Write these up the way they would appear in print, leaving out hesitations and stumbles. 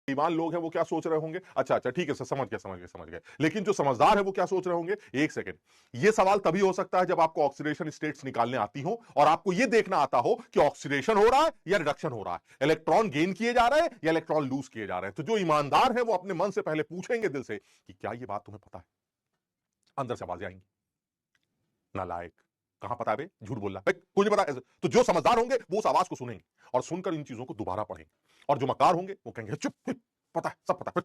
बेईमान लोग हैं वो क्या सोच रहे होंगे? अच्छा, अच्छा ठीक है सर, समझ गए, समझ गए, समझ गए। लेकिन जो समझदार है वो क्या सोच रहे होंगे? एक सेकंड, ये सवाल तभी हो सकता है जब आपको ऑक्सीडेशन स्टेट्स निकालने आती हो और आपको ये देखना आता हो कि ऑक्सीडेशन हो रहा है या रिडक्शन हो रहा है, इलेक्ट्रॉन गेन किए जा रहे हैं या इलेक्ट्रॉन लूज किए जा रहे हैं। तो जो ईमानदार है वो अपने मन से पहले पूछेंगे दिल से कि क्या ये बात तुम्हें पता है? अंदर से आवाजें आएंगी, नालायक, कहां पता है बे, झूठ बोल रहा है, कुछ नहीं पता ऐसे। तो जो समझदार होंगे वो उस आवाज को सुनेंगे और सुनकर इन चीजों को दोबारा पढ़ेंगे, और जो मक्कार होंगे वो कहेंगे चुप, पता है, सब पता है,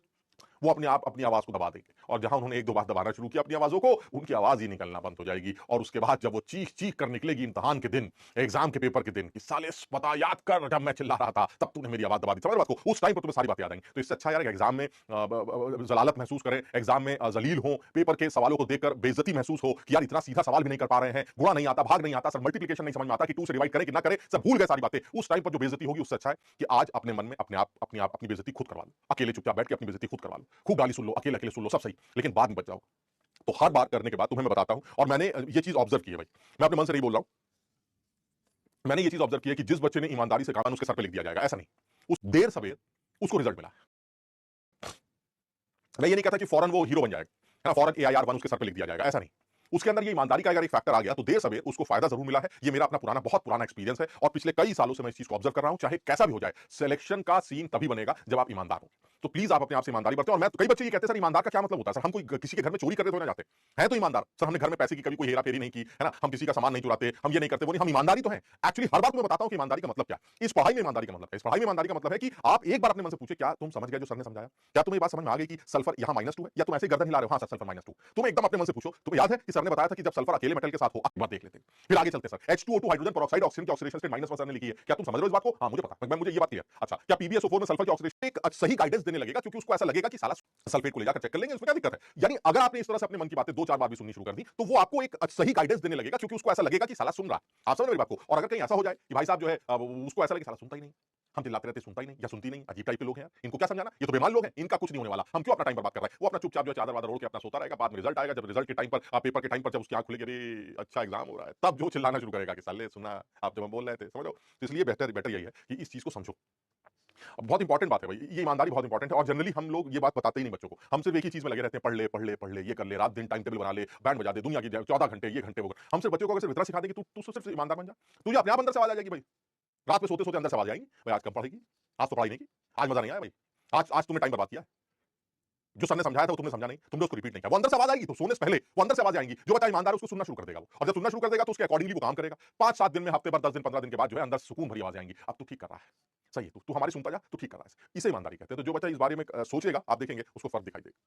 वो अपने आप अपनी आवाज को दबा देंगे, और जहां उन्होंने एक दो बार दबाना शुरू किया अपनी आवाजों को, उनकी आवाज ही निकलना बंद हो जाएगी। और उसके बाद जब वो चीख चीख कर निकलेगी इम्तिहान के दिन, एग्जाम के पेपर के दिन, कि साले पता याद कर जब मैं चिल्ला रहा था तब तूने मेरी आवाज दबा दी, समझ बात को, उस टाइम पर तुम्हें सारी बातें याद आएंगी। तो इससे अच्छा यार एग्जाम में जलालत महसूस करें, एग्जाम में जलील हो, पेपर के सवालों को देखकर बेइज्जती महसूस हो कि यार इतना सीधा सवाल भी नहीं कर पा रहे हैं, गुणा नहीं आता, भाग नहीं आता सर, मल्टीप्लिकेशन नहीं समझ में आता कि 2 से डिवाइड करें कि ना करें, सब भूल गए सारी बातें। उस टाइम पर जो बेइज्जती होगी उससे अच्छा है कि आज अपने मन में अपनी बेइज्जती खुद करवा लो, अकेले चुपचाप बैठ के अपनी बेइज्जती खुद करवा लो, खूब गाली सुन लो, अकेले अकेले सुन लो, सब सही, लेकिन बाद में बच जाओ। तो हर बार करने के बाद तुम्हें मैं बताता हूं, और मैंने ये चीज ऑब्जर्व की है भाई, मैं अपने मन से नहीं बोल रहा हूं, मैंने ये चीज ऑब्जर्व की है कि जिस बच्चे ने ईमानदारी से काम उसके सर पे लिख दिया जाएगा, ऐसा नहीं, उस देर सवेर उसको रिजल्ट मिला। मैं ये नहीं कहता कि फौरन वो हीरो बन जाएगा, है ना, फौरन एआईआर 1 उसके सर पे लिख दिया जाएगा, ऐसा नहीं। उसके अंदर ये ईमानदारी का अगर एक फैक्टर आ गया तो देर सवेर उसको फायदा जरूर मिला है। ये मेरा अपना पुराना, बहुत पुराना एक्सपीरियंस है और पिछले कई सालों से मैं इस चीज को ऑब्जर्व कर रहा हूं। चाहे कैसा भी हो जाए, सिलेक्शन का सीन तभी बनेगा जब आप ईमानदार हो। तो प्लीज आप अपने आप से ईमानदारी बरतें। और मैं कई बच्चे ये कहते हैं सर ईमानदार का क्या मतलब होता है सर, हम कोई किसी के घर में चोरी करने थोड़ी ना जाते हैं तो ईमानदार सर, हमने घर में पैसे की कभी कोई हेरा फेरी नहीं की, है ना, हम किसी का सामान नहीं चुराते, हम ये नहीं करते, वो नहीं, हम ईमानदारी तो है। एक्चुअली हर बात मैं बताता हूं कि ईमानदारी का मतलब क्या। इस पढ़ाई में ईमानदारी का मतलब है, इस पढ़ाई में ईमानदारी का मतलब है कि आप एक बार अपने मन से पूछे, क्या तुम समझ गए जो सर ने समझाया? क्या तुम्हें ये बात समझ में आ गई कि सल्फर यहाँ -2 है, या तुम ऐसे गर्दन हिला रहे हो? हाँ सर, सल्फर -2। तुम एकदम अपने मन से पूछो, तुम्हें याद है कि सर ने बताया था कि जब सल्फर अकेले मेटल के साथ हो, एक बार देख लेते हैं, फिर आगे चलते sir. H2O2 hydrogen peroxide oxygen की ऑक्सीडेशन स्टेट -1 सर ने लिखी है, क्या तुम समझ रहे हो इस बात को? हाँ मुझे पता, मैं मुझे ये बात क्लियर। अच्छा, क्या PbSO4 में सल्फर की ऑक्सीडेशन एक सही गाइडेंस देने लगेगा, क्योंकि उसको ऐसा लगेगा कि साला सल्फेट को ले जाकर चेक कर लेंगे, उसमें क्या दिक्कत है? यानी अगर आपने इस तरह से अपने मन की बातें 2-4 बार भी सुननी शुरू कर दी, तो वो आपको एक सही गाइडेंस देने लगेगा, क्योंकि उसको ऐसा लगेगा कि साला सुन रहा है। आप समझ रहे हो मेरी बात को? और अगर कहीं ऐसा हो जाए कि भाई साहब जो है उसको ऐसा लगे साला सुनता ही नहीं, हम चिल्लाते रहते सुनता ही नहीं या सुनती नहीं, अजीब टाइप के लोग हैं, इनको क्या समझाना, ये तो बेईमान लोग हैं, इनका कुछ नहीं होने वाला, हम क्यों अपना टाइम बर्बाद कर रहे हैं? वो अपना चुपचाप जो चादर वादर ओढ़ के अपना सोता रहेगा, बाद में रिजल्ट आएगा, जब रिजल्ट के टाइम पर पेपर के टाइम पर जब उसकी आंख खुलेगी, अरे अच्छा एग्जाम हो रहा है, तब जो चिल्लाना शुरू करेगा कि साले सुना आप जब हम बोल रहे थे, समझ लो। तो इसलिए बेहतर बेहतर यही है कि इस चीज को समझो। अब बहुत इंपॉर्टेंट बात है भाई, ये ईमानदारी बहुत इंपॉर्टेंट है, और जनरली हम लोग ये बात बताते ही नहीं बच्चों को, हम सिर्फ एक ही चीज में लगे रहते हैं, पढ़ ले पढ़ ले पढ़ ले, ये कर ले, रात दिन टाइम टेबल बना ले, बैंड बजा दे, दुनिया की 14 घंटे, ये घंटे वो कर। हम सिर्फ बच्चों को अगर सिर्फ इतना सिखा दें कि तू तू सिर्फ ईमानदार बन जा, तुझे अपने आप अंदर से आवाज आ जाएगी भाई, रात में सोते सोते अंदर से आवाज आएगी, भाई आज कम पढ़ेगी, आज तो पढ़ाई नहीं की, आज मजा नहीं आया भाई, आज आज तुमने टाइम बर्बाद किया, जो सर ने समझाया था वो तुमने समझा नहीं, तुमने उसको रिपीट नहीं किया, वो अंदर से आवाज आएगी। तो सोने से पहले वो अंदर से आवाज आएंगी। जो बच्चा ईमानदार है उसको सुनना शुरू कर देगा वो, और जब सुनना शुरू कर देगा तो उसके अकॉर्डिंगली वो काम करेगा। 5-7 दिन में, हफ्ते भर, 10 दिन, 15 दिन के बाद जो है अंदर से सुकून भरी आवाज आएंगी, अब तू ठीक कर रहा है, सही है, तू तू हमारी सुनता जा, तू ठीक कर रहा है। इसे ईमानदारी कहते हैं। तो जो बच्चा इस बारे में सोचेगा, आप देखेंगे उसको फर्क दिखाई देगा।